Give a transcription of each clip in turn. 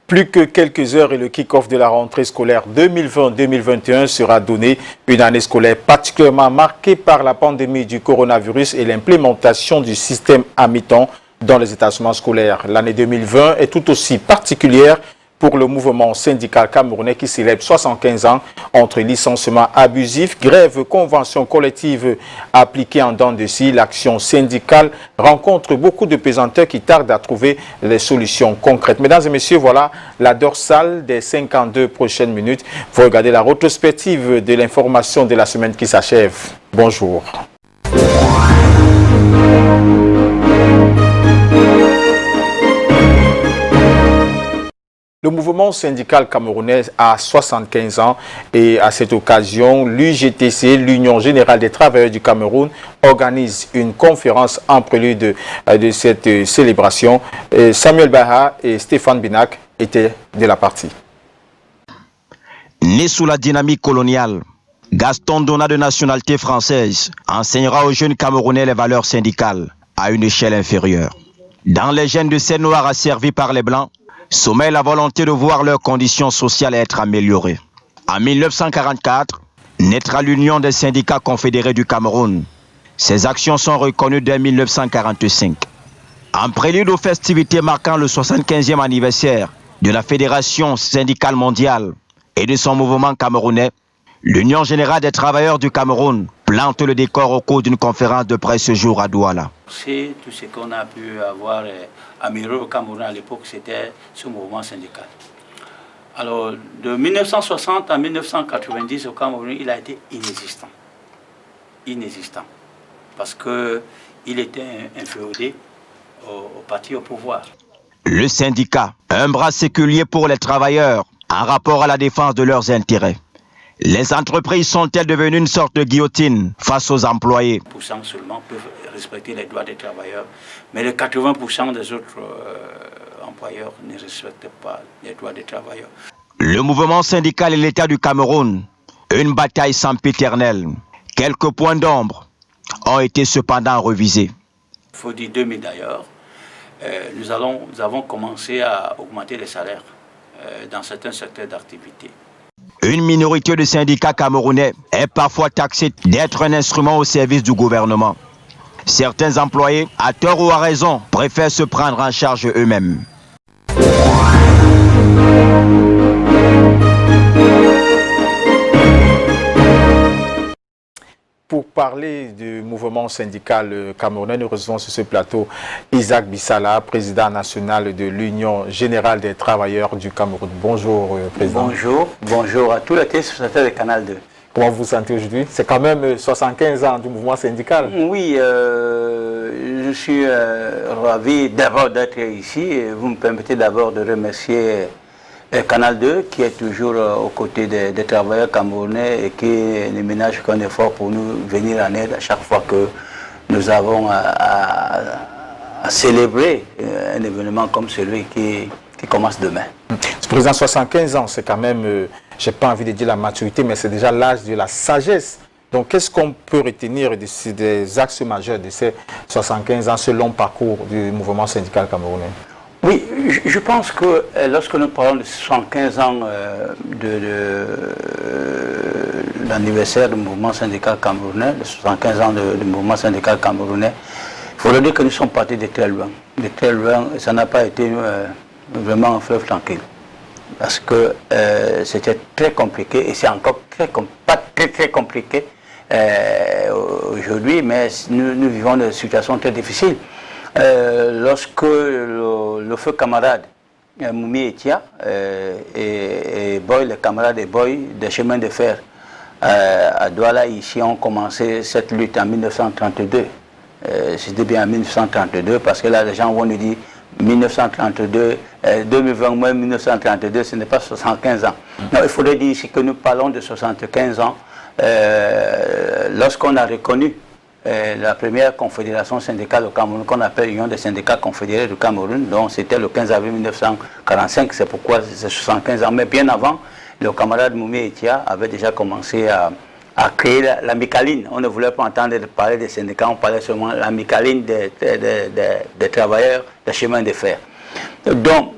Plus que quelques heures et le kick-off de la rentrée scolaire 2020-2021 sera donné. Une année scolaire particulièrement marquée par la pandémie du coronavirus et l'implémentation du système à mi-temps dans les établissements scolaires. L'année 2020 est tout aussi particulière pour le mouvement syndical camerounais qui célèbre 75 ans entre licenciements abusifs, grève, conventions collectives appliquées en dents de scie. L'action syndicale rencontre beaucoup de pesanteurs qui tardent à trouver les solutions concrètes. Mesdames et messieurs, voilà la dorsale des 52 prochaines minutes. Vous regardez la rétrospective de l'information de la semaine qui s'achève. Bonjour. Le mouvement syndical camerounais a 75 ans et à cette occasion, l'UGTC, l'Union générale des travailleurs du Cameroun, organise une conférence en prélude de cette célébration. Samuel Baha et Stéphane Binac étaient de la partie. Né sous la dynamique coloniale, Gaston Donat de nationalité française enseignera aux jeunes Camerounais les valeurs syndicales à une échelle inférieure. Dans les gènes de ces Noirs asservis par les Blancs, sommeille la volonté de voir leurs conditions sociales être améliorées. En 1944, naîtra l'Union des syndicats confédérés du Cameroun. Ces actions sont reconnues dès 1945. En prélude aux festivités marquant le 75e anniversaire de la Fédération syndicale mondiale et de son mouvement camerounais, l'Union générale des travailleurs du Cameroun plante le décor au cours d'une conférence de presse ce jour à Douala. C'est tout ce qu'on a pu avoir amélioré au Cameroun à l'époque, c'était ce mouvement syndical. Alors, de 1960 à 1990 au Cameroun, il a été inexistant. Inexistant. Parce qu'il était inféodé au parti au pouvoir. Le syndicat, un bras séculier pour les travailleurs en rapport à la défense de leurs intérêts. Les entreprises sont-elles devenues une sorte de guillotine face aux employés? 80% seulement peuvent respecter les droits des travailleurs, mais les 80% des autres employeurs ne respectent pas les droits des travailleurs. Le mouvement syndical et l'État du Cameroun, une bataille sempiternelle. Quelques points d'ombre ont été cependant revisés. Il faut dire 2000 d'ailleurs, nous avons commencé à augmenter les salaires dans certains secteurs d'activité. Une minorité de syndicats camerounais est parfois taxée d'être un instrument au service du gouvernement. Certains employés, à tort ou à raison, préfèrent se prendre en charge eux-mêmes. Pour parler du mouvement syndical camerounais, nous recevons sur ce plateau Isaac Bissala, président national de l'Union générale des travailleurs du Cameroun. Bonjour, président. Bonjour à tous les téléspectateurs de Canal 2. Comment vous vous sentez aujourd'hui? C'est quand même 75 ans du mouvement syndical. Oui, je suis ravi d'abord d'être ici. Vous me permettez d'abord de remercier Canal 2 qui est toujours aux côtés des travailleurs camerounais et qui ne ménage qu'un effort pour nous venir en aide à chaque fois que nous avons à célébrer un événement comme celui qui commence demain. Président, 75 ans, c'est quand même, j'ai pas envie de dire la maturité, mais c'est déjà l'âge de la sagesse. Donc, qu'est-ce qu'on peut retenir des axes majeurs de ces 75 ans, ce long parcours du mouvement syndical camerounais? Oui, je pense que lorsque nous parlons de 75 ans de l'anniversaire du mouvement syndical camerounais, de 75 ans du mouvement syndical camerounais, il faudrait dire que nous sommes partis de très loin. De très loin, et ça n'a pas été vraiment un fleuve tranquille. Parce que c'était très compliqué, et c'est encore pas très compliqué aujourd'hui, mais nous vivons des situations très difficiles. Lorsque le feu camarade Moumi Etia et Boy, les camarades et Boy des chemins de fer à Douala ici ont commencé cette lutte en 1932. C'était bien en 1932 parce que là les gens vont nous dire 1932, 2020 moins 1932, ce n'est pas 75 ans. Non, il faudrait dire ici que nous parlons de 75 ans lorsqu'on a reconnu la première confédération syndicale au Cameroun, qu'on appelle Union des syndicats confédérés du Cameroun, donc c'était le 15 avril 1945, c'est pourquoi c'est 75 ans. Mais bien avant, le camarade Moumi Etia avait déjà commencé à créer la Micaline. On ne voulait pas entendre parler des syndicats, on parlait seulement de la Micaline des travailleurs des chemins de fer. Donc,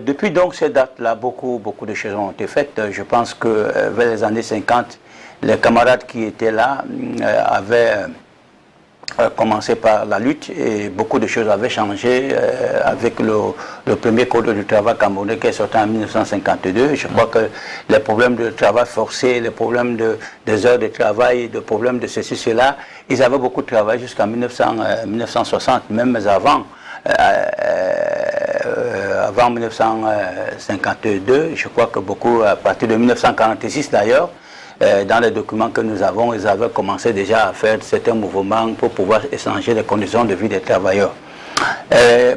depuis donc ces dates-là, beaucoup de choses ont été faites. Je pense que vers les années 50, les camarades qui étaient là avaient commencé par la lutte et beaucoup de choses avaient changé avec le premier code du travail camerounais qui est sorti en 1952. Je crois que les problèmes de travail forcé, les problèmes des heures de travail, les problèmes de ceci, cela, ils avaient beaucoup de travail jusqu'en 1960, même avant. Avant 1952, je crois que beaucoup, à partir de 1946 d'ailleurs, dans les documents que nous avons, ils avaient commencé déjà à faire certains mouvements pour pouvoir échanger les conditions de vie des travailleurs.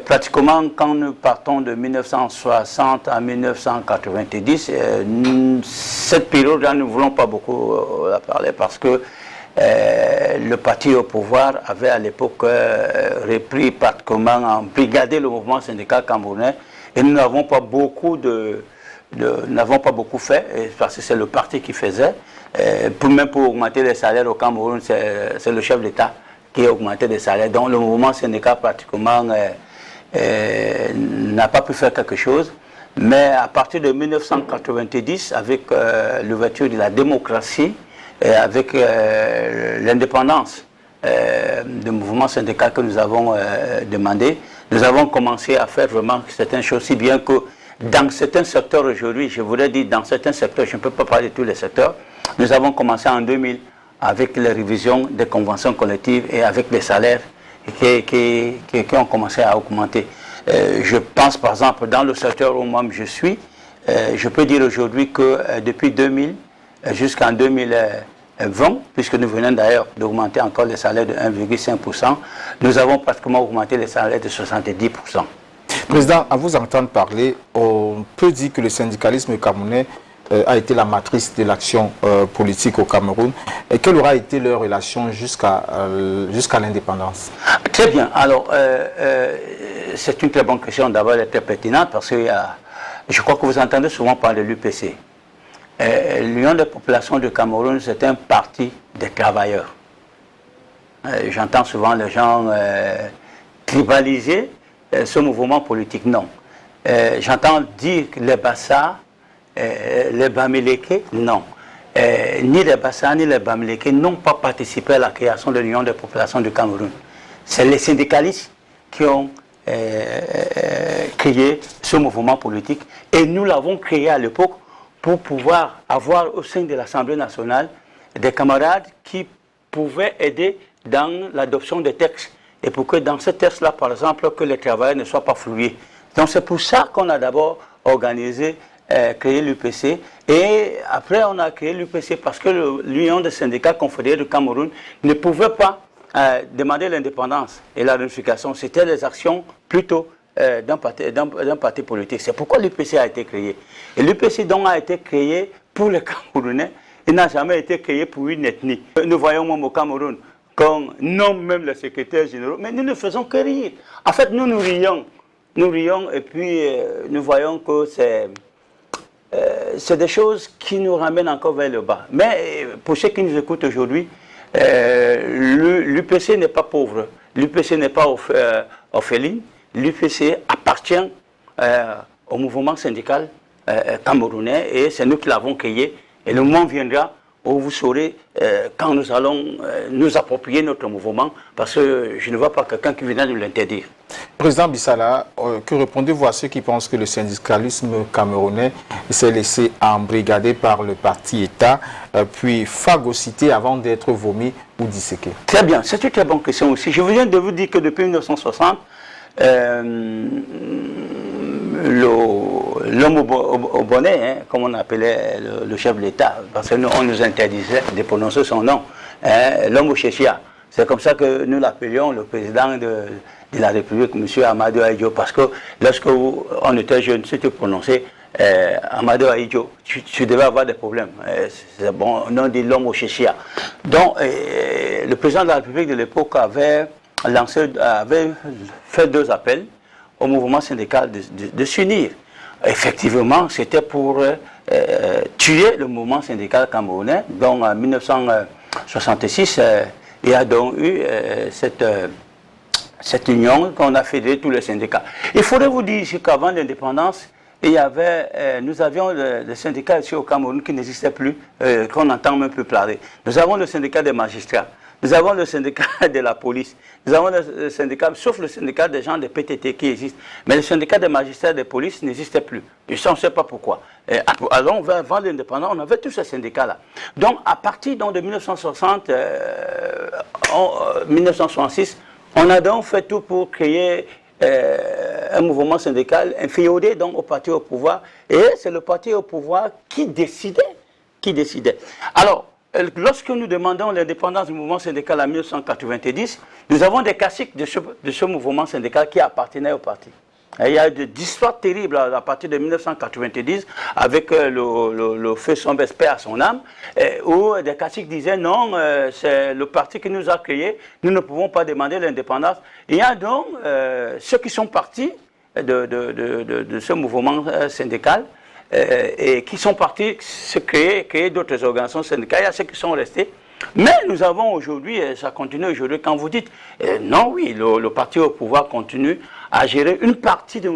Pratiquement, quand nous partons de 1960 à 1990, cette période-là, nous ne voulons pas beaucoup la parler parce que le parti au pouvoir avait à l'époque repris pratiquement, brigadé le mouvement syndical camerounais et nous n'avons pas beaucoup fait parce que c'est le parti qui faisait. Même pour augmenter les salaires au Cameroun, c'est le chef d'État qui a augmenté les salaires. Donc le mouvement syndical pratiquement n'a pas pu faire quelque chose. Mais à partir de 1990, avec l'ouverture de la démocratie, et avec l'indépendance du mouvement syndical que nous avons demandé, nous avons commencé à faire vraiment certaines choses, si bien que dans certains secteurs aujourd'hui, je voudrais dire dans certains secteurs, je ne peux pas parler de tous les secteurs, nous avons commencé en 2000 avec les révisions des conventions collectives et avec les salaires qui ont commencé à augmenter. Je pense par exemple dans le secteur où moi je suis, je peux dire aujourd'hui que depuis 2000 jusqu'en 2020, puisque nous venons d'ailleurs d'augmenter encore les salaires de 1,5%, nous avons pratiquement augmenté les salaires de 70%. Président, à vous entendre parler, on peut dire que le syndicalisme camerounais a été la matrice de l'action politique au Cameroun. Et quelle aura été leur relation jusqu'à l'indépendance? Très bien. Alors, c'est une très bonne question. D'abord, elle est très pertinente parce que je crois que vous entendez souvent parler de l'UPC. L'Union des populations du Cameroun, c'est un parti des travailleurs. J'entends souvent les gens tribaliser ce mouvement politique. Non. J'entends dire que les Bassa, les Bamileke, non. Ni les Bassa ni les Bamileke n'ont pas participé à la création de l'Union des populations du Cameroun. C'est les syndicalistes qui ont créé ce mouvement politique et nous l'avons créé à l'époque pour pouvoir avoir au sein de l'Assemblée nationale des camarades qui pouvaient aider dans l'adoption des textes et pour que dans ces textes-là, par exemple, que les travailleurs ne soient pas floués. Donc c'est pour ça qu'on a d'abord organisé, créé l'UPC et après on a créé l'UPC parce que l'Union des syndicats confédérés du Cameroun ne pouvait pas demander l'indépendance et la réunification. C'était les actions plutôt d'un parti politique. C'est pourquoi l'UPC a été créé. Et l'UPC donc a été créé pour les Camerounais. Il n'a jamais été créé pour une ethnie. Nous voyons même au Cameroun qu'on nomme même les secrétaires généraux, mais nous ne faisons que rire. En fait, nous rions. Nous rions et puis nous voyons que c'est des choses qui nous ramènent encore vers le bas. Mais pour ceux qui nous écoutent aujourd'hui, l'UPC n'est pas pauvre. L'UPC n'est pas orpheline. L'UPC appartient au mouvement syndical camerounais et c'est nous qui l'avons créé. Et le moment viendra où vous saurez quand nous allons nous approprier notre mouvement, parce que je ne vois pas quelqu'un qui viendra nous l'interdire. Président Bissala, que répondez-vous à ceux qui pensent que le syndicalisme camerounais s'est laissé embrigader par le parti État, puis phagocyté avant d'être vomi ou disséqué? Très bien, c'est une très bonne question aussi. Je viens de vous dire que depuis 1960, l'homme au bonnet, hein, comme on appelait le chef de l'État, parce qu'on nous interdisait de prononcer son nom, hein, l'homme au chéchia. C'est comme ça que nous l'appelions le président de la République, M. Amadou Ahidjo, parce que lorsque on était jeune, si tu prononçais Amadou Ahidjo, tu devais avoir des problèmes. C'est bon, on dit l'homme au chéchia. Donc, le président de la République de l'époque avait fait 2 appels au mouvement syndical de s'unir. Effectivement, c'était pour tuer le mouvement syndical camerounais. Donc en 1966, il y a donc eu cette cette union qu'on a fédéré tous les syndicats. Il faudrait vous dire ici qu'avant l'indépendance, nous avions le syndicat ici au Cameroun qui n'existait plus, qu'on entend même plus parler. Nous avons le syndicat des magistrats, nous avons le syndicat de la police, nous avons le syndicat, sauf le syndicat des gens de PTT qui existe. Mais le syndicat des magistrats et des polices n'existait plus. Et ça, on ne sait pas pourquoi. Alors, avant l'indépendance, on avait tous ces syndicats-là. Donc, à partir de 1960, 1966, on a donc fait tout pour créer un mouvement syndical inféodé donc au parti au pouvoir, et c'est le parti au pouvoir qui décidait. Alors, lorsque nous demandons l'indépendance du mouvement syndical en 1990, nous avons des classiques de ce mouvement syndical qui appartenait au parti. Et il y a des histoires terribles à partir de 1990 avec le feu sombre paix à son âme, où des classiques disaient non, c'est le parti qui nous a créés, nous ne pouvons pas demander l'indépendance. Il y a donc ceux qui sont partis de ce mouvement syndical et qui sont partis se créer d'autres organisations syndicales. Il y a ceux qui sont restés. Mais nous avons aujourd'hui, et ça continue aujourd'hui, quand vous dites, non, oui, le parti au pouvoir continue à gérer une partie du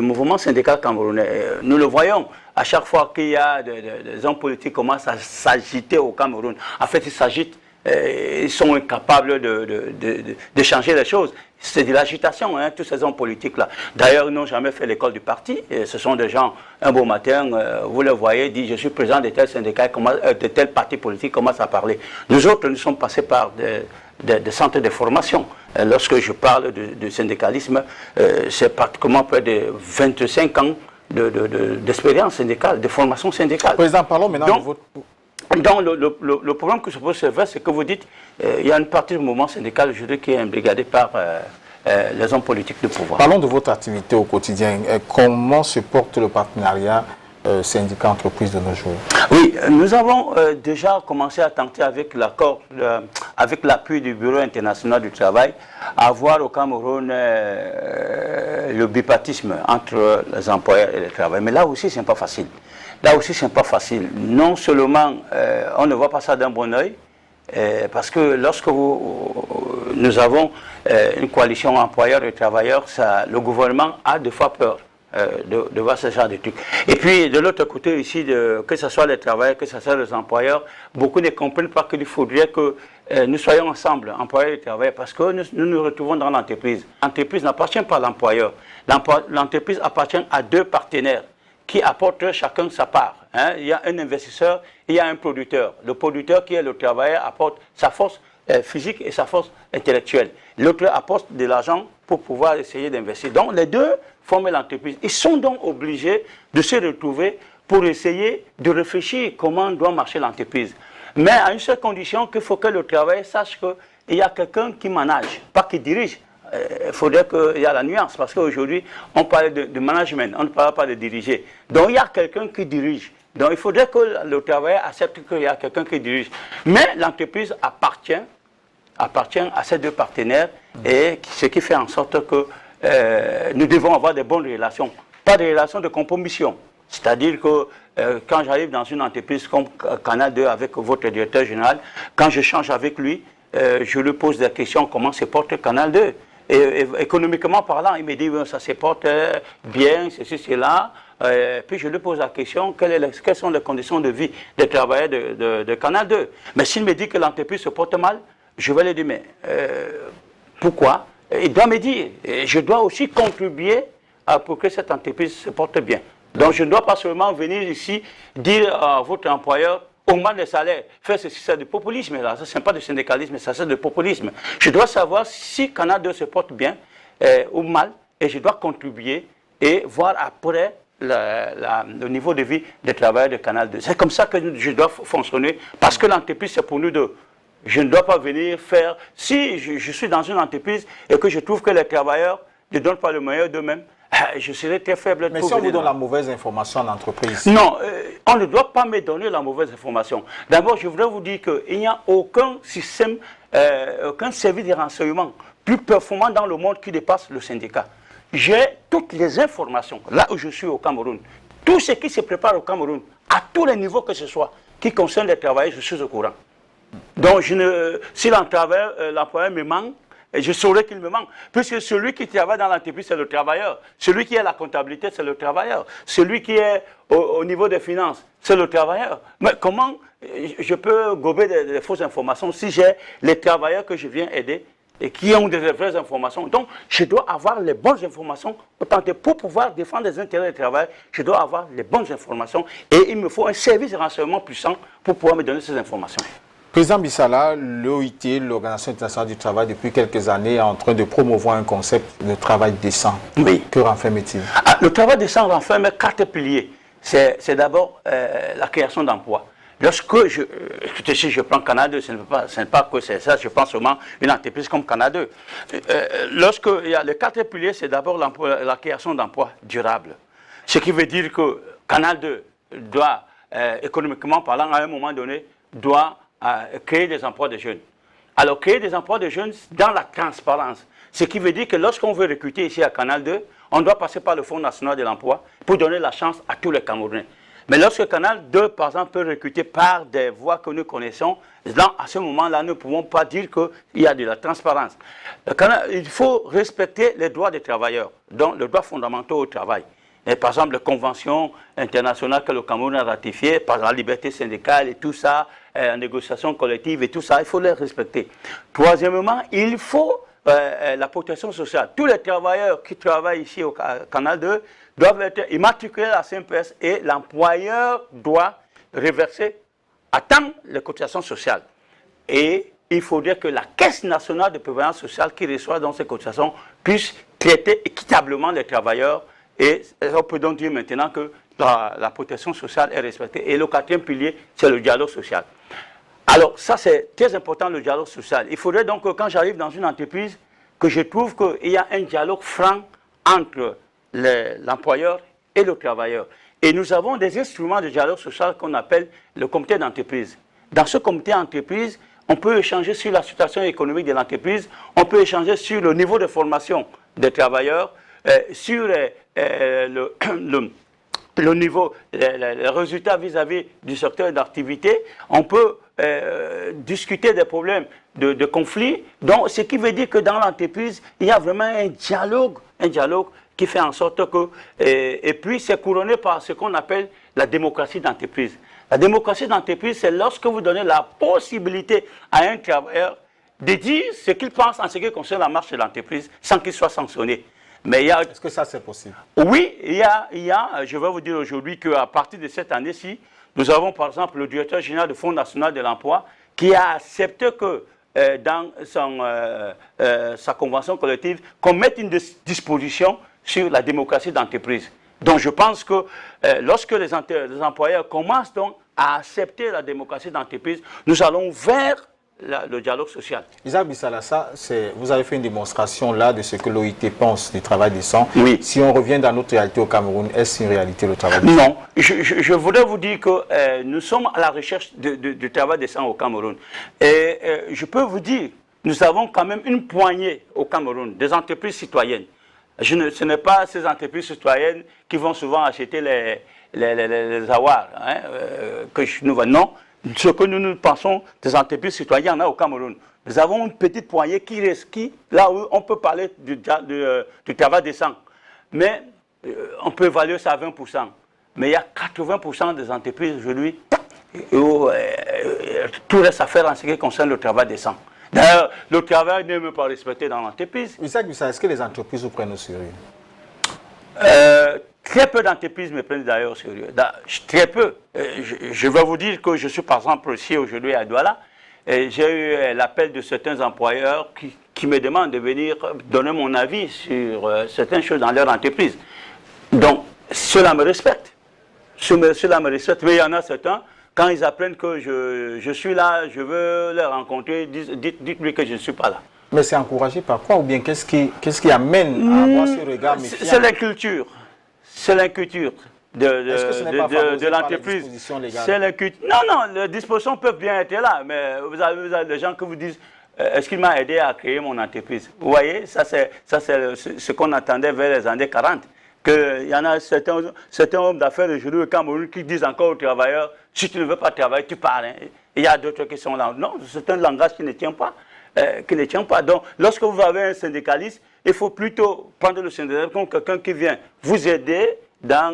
mouvement syndical camerounais. Nous le voyons, à chaque fois qu'il y a des hommes politiques qui commencent à s'agiter au Cameroun, en fait, ils s'agitent, ils sont incapables de changer les choses. C'est de l'agitation, hein, tous ces hommes politiques-là. D'ailleurs, ils n'ont jamais fait l'école du parti. Et ce sont des gens, un beau matin, vous le voyez, disent je suis président de tel syndicat, de tel parti politique, commence à parler. Nous autres, nous sommes passés par des centres de formation. Lorsque je parle de syndicalisme, c'est pratiquement près de 25 ans d'expérience syndicale, de formation syndicale. Président, parlons maintenant de votre... Donc, le problème que se pose, c'est que vous dites il y a une partie du mouvement syndical aujourd'hui qui est embrigadée par les hommes politiques de pouvoir. Parlons de votre activité au quotidien. Comment se porte le partenariat syndicat-entreprise de nos jours? Oui, nous avons déjà commencé à tenter avec l'accord, avec l'appui du Bureau international du travail, à avoir au Cameroun le bipartisme entre les employeurs et les travailleurs. Mais là aussi, ce n'est pas facile. Là aussi, ce n'est pas facile. Non seulement on ne voit pas ça d'un bon oeil, parce que lorsque nous avons une coalition employeurs et travailleurs, le gouvernement a des fois peur de voir ce genre de trucs. Et puis, de l'autre côté ici, que ce soit les travailleurs, que ce soit les employeurs, beaucoup ne comprennent pas qu'il faudrait que nous soyons ensemble, employeurs et travailleurs, parce que nous retrouvons dans l'entreprise. L'entreprise n'appartient pas à l'employeur. L'entreprise appartient à deux partenaires qui apportent chacun sa part. Hein. Il y a un investisseur et il y a un producteur. Le producteur, qui est le travailleur, apporte sa force physique et sa force intellectuelle. L'autre apporte de l'argent pour pouvoir essayer d'investir. Donc les deux forment l'entreprise. Ils sont donc obligés de se retrouver pour essayer de réfléchir comment doit marcher l'entreprise. Mais à une seule condition, qu'il faut que le travailleur sache qu'il y a quelqu'un qui manage, pas qui dirige. Il faudrait qu'il y ait la nuance, parce qu'aujourd'hui, on parle de management, on ne parle pas de diriger. Donc il y a quelqu'un qui dirige. Donc il faudrait que le travailleur accepte qu'il y a quelqu'un qui dirige. Mais l'entreprise appartient à ces deux partenaires, et ce qui fait en sorte que nous devons avoir de bonnes relations, pas des relations de compromission. C'est-à-dire que quand j'arrive dans une entreprise comme Canal 2 avec votre directeur général, quand je change avec lui, je lui pose des questions, comment se porte Canal 2 ? Et économiquement parlant, il me dit ça se porte bien, ceci, cela. Puis je lui pose la question, quelles sont les conditions de vie des travailleurs de Canal 2. Mais s'il me dit que l'entreprise se porte mal, je vais lui dire, mais pourquoi? Il doit me dire, et je dois aussi contribuer pour que cette entreprise se porte bien. Donc je ne dois pas seulement venir ici dire à votre employeur, augmente les salaires, faire ceci, c'est du populisme là, ça c'est pas du syndicalisme, ça c'est du populisme. Je dois savoir si Canal 2 se porte bien ou mal, et je dois contribuer et voir après le niveau de vie des travailleurs de Canal 2. C'est comme ça que je dois fonctionner, parce que l'entreprise c'est pour nous deux. Je ne dois pas venir faire, si je suis dans une entreprise et que je trouve que les travailleurs ne donnent pas le meilleur d'eux-mêmes, je serai très faible. Mais si on vous donne la mauvaise information en entreprise? Non, on ne doit pas me donner la mauvaise information. D'abord, je voudrais vous dire qu'il n'y a aucun système, aucun service de renseignement plus performant dans le monde qui dépasse le syndicat. J'ai toutes les informations, là où je suis au Cameroun. Tout ce qui se prépare au Cameroun, à tous les niveaux que ce soit, qui concerne les travailleurs, je suis au courant. Donc, si l'employeur me manque, et je saurais qu'il me manque. Puisque celui qui travaille dans l'entreprise, c'est le travailleur. Celui qui est à la comptabilité, c'est le travailleur. Celui qui est au niveau des finances, c'est le travailleur. Mais comment je peux gober des fausses informations si j'ai les travailleurs que je viens aider et qui ont des vraies informations? Donc, je dois avoir les bonnes informations. Autant que pour pouvoir défendre les intérêts des travailleurs, je dois avoir les bonnes informations. Et il me faut un service de renseignement puissant pour pouvoir me donner ces informations. Président Bissala, l'OIT, l'Organisation internationale du travail, depuis quelques années, est en train de promouvoir un concept de travail décent. Oui. Que renferme-t-il? Le travail décent renferme 4 piliers. C'est d'abord la création d'emplois. Lorsque je prends Canada 2, ce n'est pas que c'est ça, je pense seulement une entreprise comme Canada 2. Lorsque il y a les 4 piliers, c'est d'abord la création d'emplois durables. Ce qui veut dire que Canal 2 doit, économiquement parlant, à un moment donné, doit créer des emplois de jeunes. Alors, créer des emplois de jeunes dans la transparence. Ce qui veut dire que lorsqu'on veut recruter ici à Canal 2, on doit passer par le Fonds national de l'emploi pour donner la chance à tous les Camerounais. Mais lorsque Canal 2, par exemple, peut recruter par des voies que nous connaissons, à ce moment-là, nous ne pouvons pas dire qu'il y a de la transparence. Il faut respecter les droits des travailleurs, donc les droits fondamentaux au travail. Et par exemple, les conventions internationales que le Cameroun a ratifiées, par exemple, la liberté syndicale et tout ça, la négociation collective et tout ça, il faut les respecter. Troisièmement, il faut la protection sociale. Tous les travailleurs qui travaillent ici au Canal 2 doivent être immatriculés à la CNPS et l'employeur doit reverser à temps les cotisations sociales. Et il faudrait que la Caisse nationale de prévoyance sociale qui reçoit dans ces cotisations puisse traiter équitablement les travailleurs. Et on peut donc dire maintenant que la protection sociale est respectée. Et le 4e pilier, c'est le dialogue social. Alors, ça, c'est très important, le dialogue social. Il faudrait donc que quand j'arrive dans une entreprise, que je trouve qu'il y a un dialogue franc entre l'employeur et le travailleur. Et nous avons des instruments de dialogue social qu'on appelle le comité d'entreprise. Dans ce comité d'entreprise, on peut échanger sur la situation économique de l'entreprise, on peut échanger sur le niveau de formation des travailleurs, sur le niveau, les résultats vis-à-vis du secteur d'activité. On peut discuter des problèmes de conflits. Donc, ce qui veut dire que dans l'entreprise, il y a vraiment un dialogue qui fait en sorte que... et puis, c'est couronné par ce qu'on appelle la démocratie d'entreprise. La démocratie d'entreprise, c'est lorsque vous donnez la possibilité à un travailleur de dire ce qu'il pense en ce qui concerne la marche de l'entreprise sans qu'il soit sanctionné. Mais est-ce que ça, c'est possible? Oui, il y a, je vais vous dire aujourd'hui qu'à partir de cette année-ci, nous avons par exemple le directeur général du Fonds national de l'emploi qui a accepté que dans sa convention collective, qu'on mette une disposition sur la démocratie d'entreprise. Donc je pense que lorsque les employeurs commencent donc à accepter la démocratie d'entreprise, nous allons vers le dialogue social. Isaac Bissala, vous avez fait une démonstration là de ce que l'OIT pense du travail décent. Oui. Si on revient dans notre réalité au Cameroun, est-ce une réalité le travail décent? Non, je voudrais vous dire que nous sommes à la recherche du travail décent au Cameroun. Et je peux vous dire, nous avons quand même une poignée au Cameroun, des entreprises citoyennes. Ce n'est pas ces entreprises citoyennes qui vont souvent acheter les avoirs que nous voyons. Non. Ce que nous pensons des entreprises citoyennes, il y en a au Cameroun. Nous avons une petite poignée qui là où on peut parler du travail décent. Mais on peut évaluer ça à 20%. Mais il y a 80% des entreprises aujourd'hui où tout reste à faire en ce qui concerne le travail décent. D'ailleurs, le travail n'est même pas respecté dans l'entreprise. Isaac Bissala, est-ce que les entreprises vous prennent au sérieux? Très peu d'entreprises me prennent d'ailleurs au sérieux. Très peu. Je vais vous dire que je suis par exemple ici aujourd'hui à Douala. J'ai eu l'appel de certains employeurs qui me demandent de venir donner mon avis sur certaines choses dans leur entreprise. Donc, cela me respecte. Cela me respecte. Mais il y en a certains, quand ils apprennent que je suis là, je veux les rencontrer, dites-lui que je ne suis pas là. Mais c'est encouragé par quoi? Ou bien qu'est-ce qui amène à avoir ce regard méfiant? C'est la culture. C'est la culture de l'entreprise. C'est la culture. Non, les dispositions peuvent bien être là, mais vous avez des gens qui vous disent est-ce qu'il m'a aidé à créer mon entreprise? Vous voyez, ça c'est ce qu'on attendait vers les années 40. Qu'il y en a certains hommes d'affaires aujourd'hui au Cameroun qui disent encore aux travailleurs si tu ne veux pas travailler, tu pars. Hein. Il y a d'autres qui sont là. Non, c'est un langage qui ne tient pas. qui ne tient pas. Donc, lorsque vous avez un syndicaliste, il faut plutôt prendre le syndicaliste comme quelqu'un qui vient vous aider dans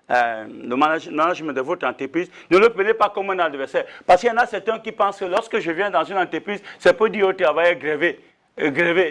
le management de votre entreprise. Ne le prenez pas comme un adversaire. Parce qu'il y en a certains qui pensent que lorsque je viens dans une entreprise, c'est pour dire au travailleur gréver.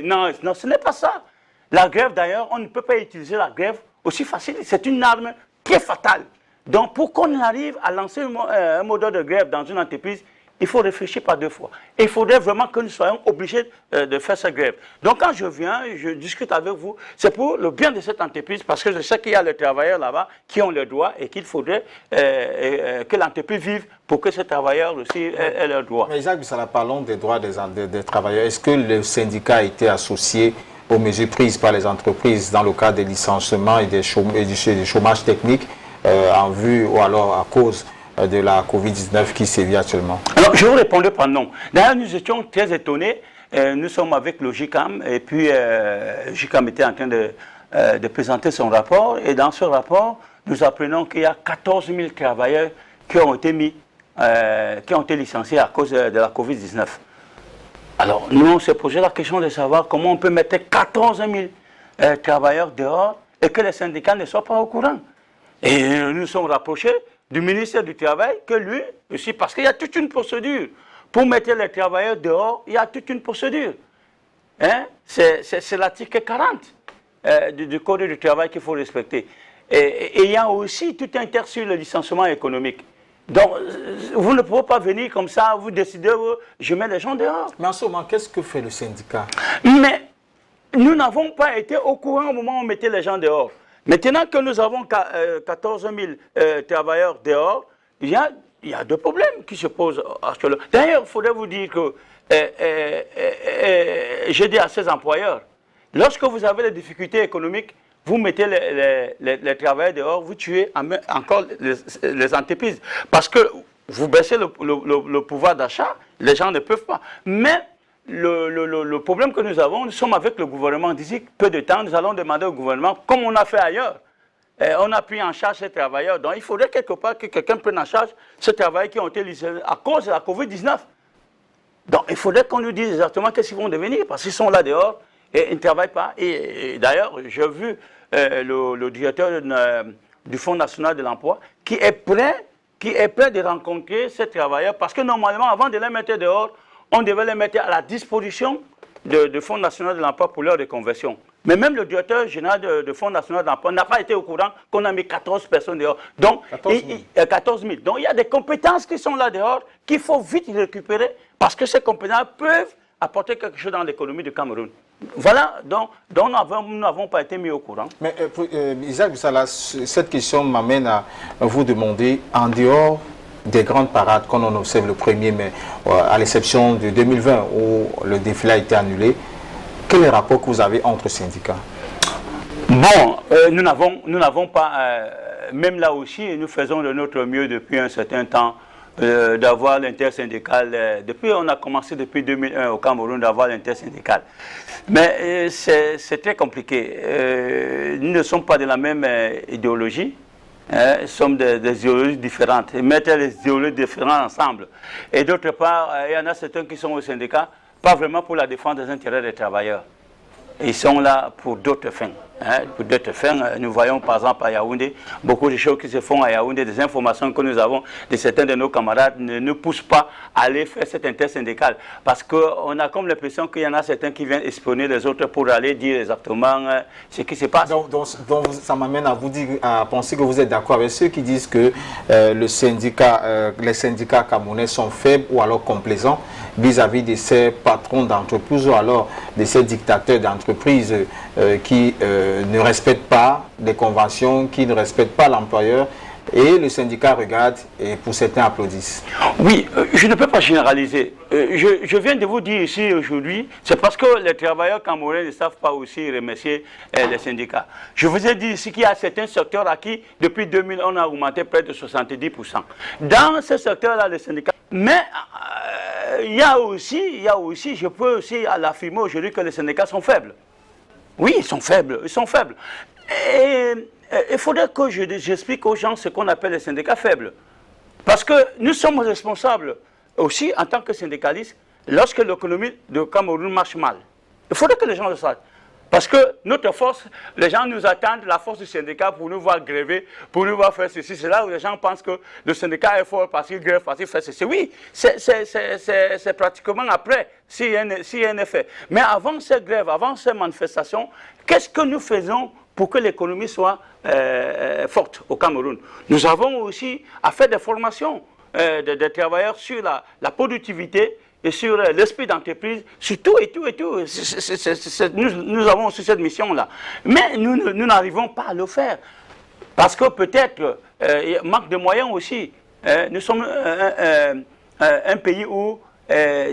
Non, non, ce n'est pas ça. La grève, d'ailleurs, on ne peut pas utiliser la grève aussi facile. C'est une arme très fatale. Donc, pour qu'on arrive à lancer un mode de grève dans une entreprise, il faut réfléchir par deux fois. Il faudrait vraiment que nous soyons obligés de faire cette grève. Donc, quand je viens, je discute avec vous, c'est pour le bien de cette entreprise, parce que je sais qu'il y a les travailleurs là-bas qui ont le droit et qu'il faudrait que l'entreprise vive pour que ces travailleurs aussi aient leurs droits. Mais Isaac Bissala, parlons des droits des travailleurs. Est-ce que le syndicat a été associé aux mesures prises par les entreprises dans le cadre des licenciements et du chômage technique en vue ou alors à cause de la Covid-19 qui sévit actuellement? Alors, je vous répondrai par non. D'ailleurs, nous étions très étonnés. Nous sommes avec le JICAM et puis JICAM était en train de présenter son rapport. Et dans ce rapport, nous apprenons qu'il y a 14 000 travailleurs qui ont été licenciés à cause de la Covid-19. Alors, nous, on s'est posé la question de savoir comment on peut mettre 14 000 travailleurs dehors et que les syndicats ne soient pas au courant. Et nous nous sommes rapprochés du ministère du Travail, que lui aussi, parce qu'il y a toute une procédure. Pour mettre les travailleurs dehors, il y a toute une procédure. Hein? C'est l'article 40 du Code du travail qu'il faut respecter. Et il y a aussi tout un texte sur le licenciement économique. Donc, vous ne pouvez pas venir comme ça, vous décidez, je mets les gens dehors. Mais en ce moment, qu'est-ce que fait le syndicat? Mais nous n'avons pas été au courant au moment où on mettait les gens dehors. Maintenant que nous avons 14 000 travailleurs dehors, il y a deux problèmes qui se posent. D'ailleurs, il faudrait vous dire que j'ai dit à ces employeurs, lorsque vous avez des difficultés économiques, vous mettez les travailleurs dehors, vous tuez encore les entreprises. Parce que vous baissez le pouvoir d'achat, les gens ne peuvent pas. Mais le problème que nous sommes avec le gouvernement. D'ici peu de temps, nous allons demander au gouvernement, comme on a fait ailleurs, on a pris en charge ces travailleurs. Donc il faudrait quelque part que quelqu'un prenne en charge ces travailleurs qui ont été licenciés à cause de la Covid-19. Donc il faudrait qu'on nous dise exactement qu'est-ce qu'ils vont devenir, parce qu'ils sont là dehors et ils ne travaillent pas. Et d'ailleurs, j'ai vu le directeur du Fonds national de l'emploi qui est prêt de rencontrer ces travailleurs, parce que normalement, avant de les mettre dehors, on devait les mettre à la disposition du Fonds national de l'emploi pour leur reconversion. Mais même le directeur général du Fonds national de l'emploi n'a pas été au courant qu'on a mis 14 personnes dehors. Donc, 14 000. Donc, il y a des compétences qui sont là dehors qu'il faut vite récupérer, parce que ces compétences peuvent apporter quelque chose dans l'économie du Cameroun. Voilà, donc nous n'avons pas été mis au courant. Mais Isaac Bissala, cette question m'amène à vous demander, en dehors des grandes parades qu'on observe le 1er mai, à l'exception de 2020 où le défilé a été annulé, quel est le rapport que vous avez entre syndicats? Bon, nous n'avons pas, même là aussi, nous faisons de notre mieux depuis un certain temps d'avoir l'intersyndical. Depuis, on a commencé depuis 2001 au Cameroun d'avoir l'intersyndical. Mais c'est très compliqué. Nous ne sommes pas de la même idéologie. Nous sommes des idéologies différentes. Et mettre les idéologies différentes ensemble. Et d'autre part, il y en a certains qui sont au syndicat, pas vraiment pour la défense des intérêts des travailleurs. Ils sont là pour d'autres fins. Pour d'autres fins, nous voyons par exemple à Yaoundé, beaucoup de choses qui se font à Yaoundé, des informations que nous avons de certains de nos camarades ne nous poussent pas à aller faire cette intersyndical. Parce qu'on a comme l'impression qu'il y en a certains qui viennent espionner les autres pour aller dire exactement ce qui se passe. Donc ça m'amène à vous dire, à penser que vous êtes d'accord avec ceux qui disent que les syndicats camerounais sont faibles ou alors complaisants vis-à-vis de ces patrons d'entreprise ou alors de ces dictateurs d'entreprise qui ne respectent pas les conventions, qui ne respectent pas l'employeur, et le syndicat regarde et pour certains applaudissent. Oui, je ne peux pas généraliser. Je viens de vous dire ici aujourd'hui, c'est parce que les travailleurs camerounais ne savent pas aussi remercier les syndicats. Je vous ai dit ici qu'il y a certains secteurs à qui, depuis 2000, on a augmenté près de 70%. Dans ce secteur-là, les syndicats... Mais il y a aussi, je peux aussi l'affirmer aujourd'hui que les syndicats sont faibles. Oui, ils sont faibles. Et il faudrait que j'explique aux gens ce qu'on appelle les syndicats faibles. Parce que nous sommes responsables aussi, en tant que syndicalistes, lorsque l'économie du Cameroun marche mal, il faudrait que les gens le sachent. Parce que notre force, les gens nous attendent, la force du syndicat, pour nous voir gréver, pour nous voir faire ceci. C'est là où les gens pensent que le syndicat est fort parce qu'il grève, parce qu'il fait ceci. Oui, c'est pratiquement après, s'il y a un effet. Mais avant ces grèves, avant ces manifestations, qu'est-ce que nous faisons pour que l'économie soit forte au Cameroun? Nous avons aussi à faire des formations des travailleurs sur la productivité, et sur l'esprit d'entreprise, sur tout et tout et tout. Nous avons aussi cette mission-là. Mais nous n'arrivons pas à le faire. Parce que peut-être, il manque de moyens aussi. Nous sommes un pays où,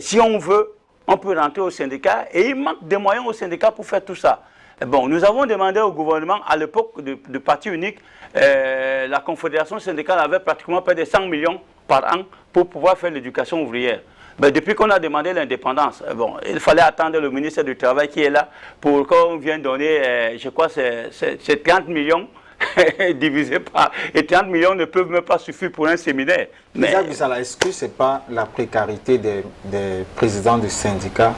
si on veut, on peut rentrer au syndicat. Et il manque de moyens au syndicat pour faire tout ça. Bon, nous avons demandé au gouvernement, à l'époque du parti unique, la Confédération syndicale avait pratiquement près de 100 millions par an pour pouvoir faire l'éducation ouvrière. Ben, depuis qu'on a demandé l'indépendance, bon, il fallait attendre le ministre du Travail qui est là pour qu'on vienne donner, je crois, c'est 30 millions divisé par... Et 30 millions ne peuvent même pas suffire pour un séminaire. Mais est-ce que ce n'est pas la précarité des présidents du syndicat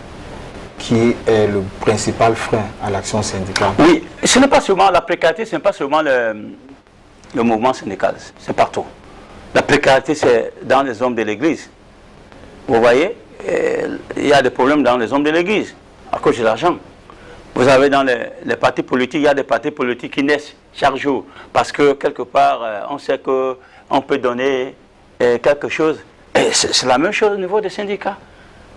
qui est le principal frein à l'action syndicale? Oui, ce n'est pas seulement la précarité, ce n'est pas seulement le mouvement syndical, c'est partout. La précarité, c'est dans les hommes de l'Église. Vous voyez, il y a des problèmes dans les hommes de l'Église, à cause de l'argent. Vous avez dans les partis politiques, il y a des partis politiques qui naissent chaque jour, parce que quelque part, on sait qu'on peut donner quelque chose. Et c'est la même chose au niveau des syndicats.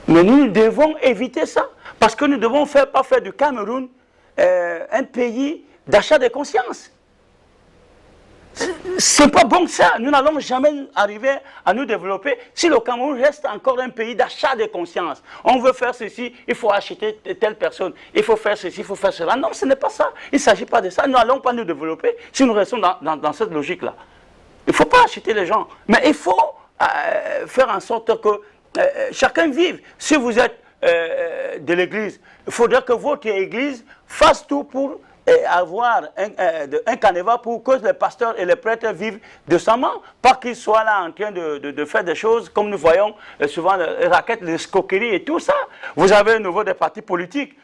Mais nous devons éviter ça, parce que nous ne devons pas faire du Cameroun un pays d'achat de conscience. C'est pas bon ça. Nous n'allons jamais arriver à nous développer si le Cameroun reste encore un pays d'achat de conscience. On veut faire ceci, il faut acheter telle personne, il faut faire ceci, il faut faire cela. Non, ce n'est pas ça. Il ne s'agit pas de ça. Nous n'allons pas nous développer si nous restons dans cette logique-là. Il ne faut pas acheter les gens. Mais il faut faire en sorte que chacun vive. Si vous êtes de l'église, il faudrait que votre église fasse tout pour avoir un canevas pour que les pasteurs et les prêtres vivent décemment, pas qu'ils soient là en train de faire des choses comme nous voyons souvent les raquettes, les escroqueries et tout ça. Vous avez au niveau des partis politiques.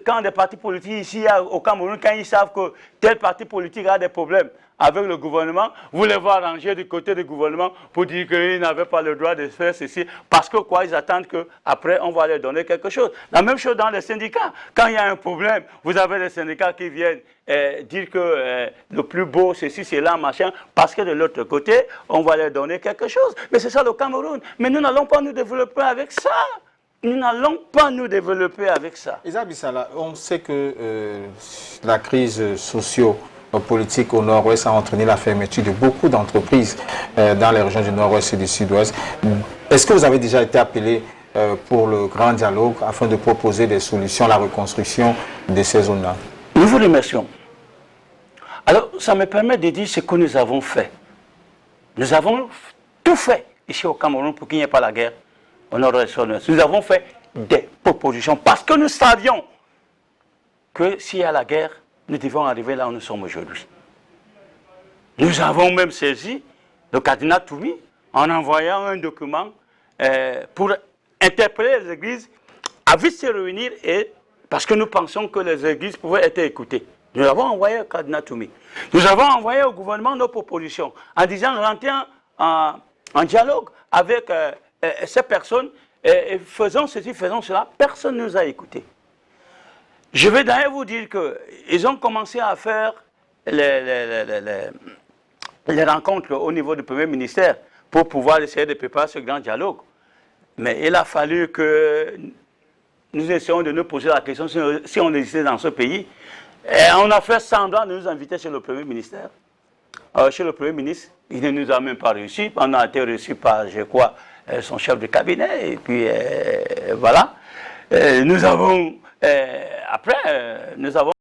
Quand des partis politiques ici au Cameroun, quand ils savent que tel parti politique a des problèmes avec le gouvernement, vous les voir ranger du côté du gouvernement pour dire qu'ils n'avaient pas le droit de faire ceci, parce que quoi, ils attendent qu'après on va leur donner quelque chose. La même chose dans les syndicats. Quand il y a un problème, vous avez les syndicats qui viennent dire que le plus beau, ceci, c'est là, machin, parce que de l'autre côté, on va leur donner quelque chose. Mais c'est ça le Cameroun. Mais nous n'allons pas nous développer avec ça. Nous n'allons pas nous développer avec ça. Issa Bissala, on sait que la crise socio-politique au nord-ouest a entraîné la fermeture de beaucoup d'entreprises dans les régions du nord-ouest et du sud-ouest. Est-ce que vous avez déjà été appelé pour le grand dialogue afin de proposer des solutions à la reconstruction de ces zones-là? Nous vous remercions. Alors, ça me permet de dire ce que nous avons fait. Nous avons tout fait ici au Cameroun pour qu'il n'y ait pas la guerre. Nous avons fait des propositions parce que nous savions que s'il y a la guerre, nous devons arriver là où nous sommes aujourd'hui. Nous avons même saisi le cardinal Toumi en envoyant un document pour interpeller les églises à vite se réunir parce que nous pensions que les églises pouvaient être écoutées. Nous avons envoyé au cardinal Toumi. Nous avons envoyé au gouvernement nos propositions en disant rentrez en dialogue avec ces personnes, faisons ceci, faisons cela, personne ne nous a écoutés. Je vais d'ailleurs vous dire qu'ils ont commencé à faire les rencontres au niveau du Premier ministère pour pouvoir essayer de préparer ce grand dialogue. Mais il a fallu que nous essayions de nous poser la question si on existait dans ce pays. Et on a fait semblant de nous inviter chez le Premier ministère. Chez le Premier ministre, il ne nous a même pas réussi. On a été reçu par, je crois, son chef de cabinet, et puis voilà. Nous avons, après, nous avons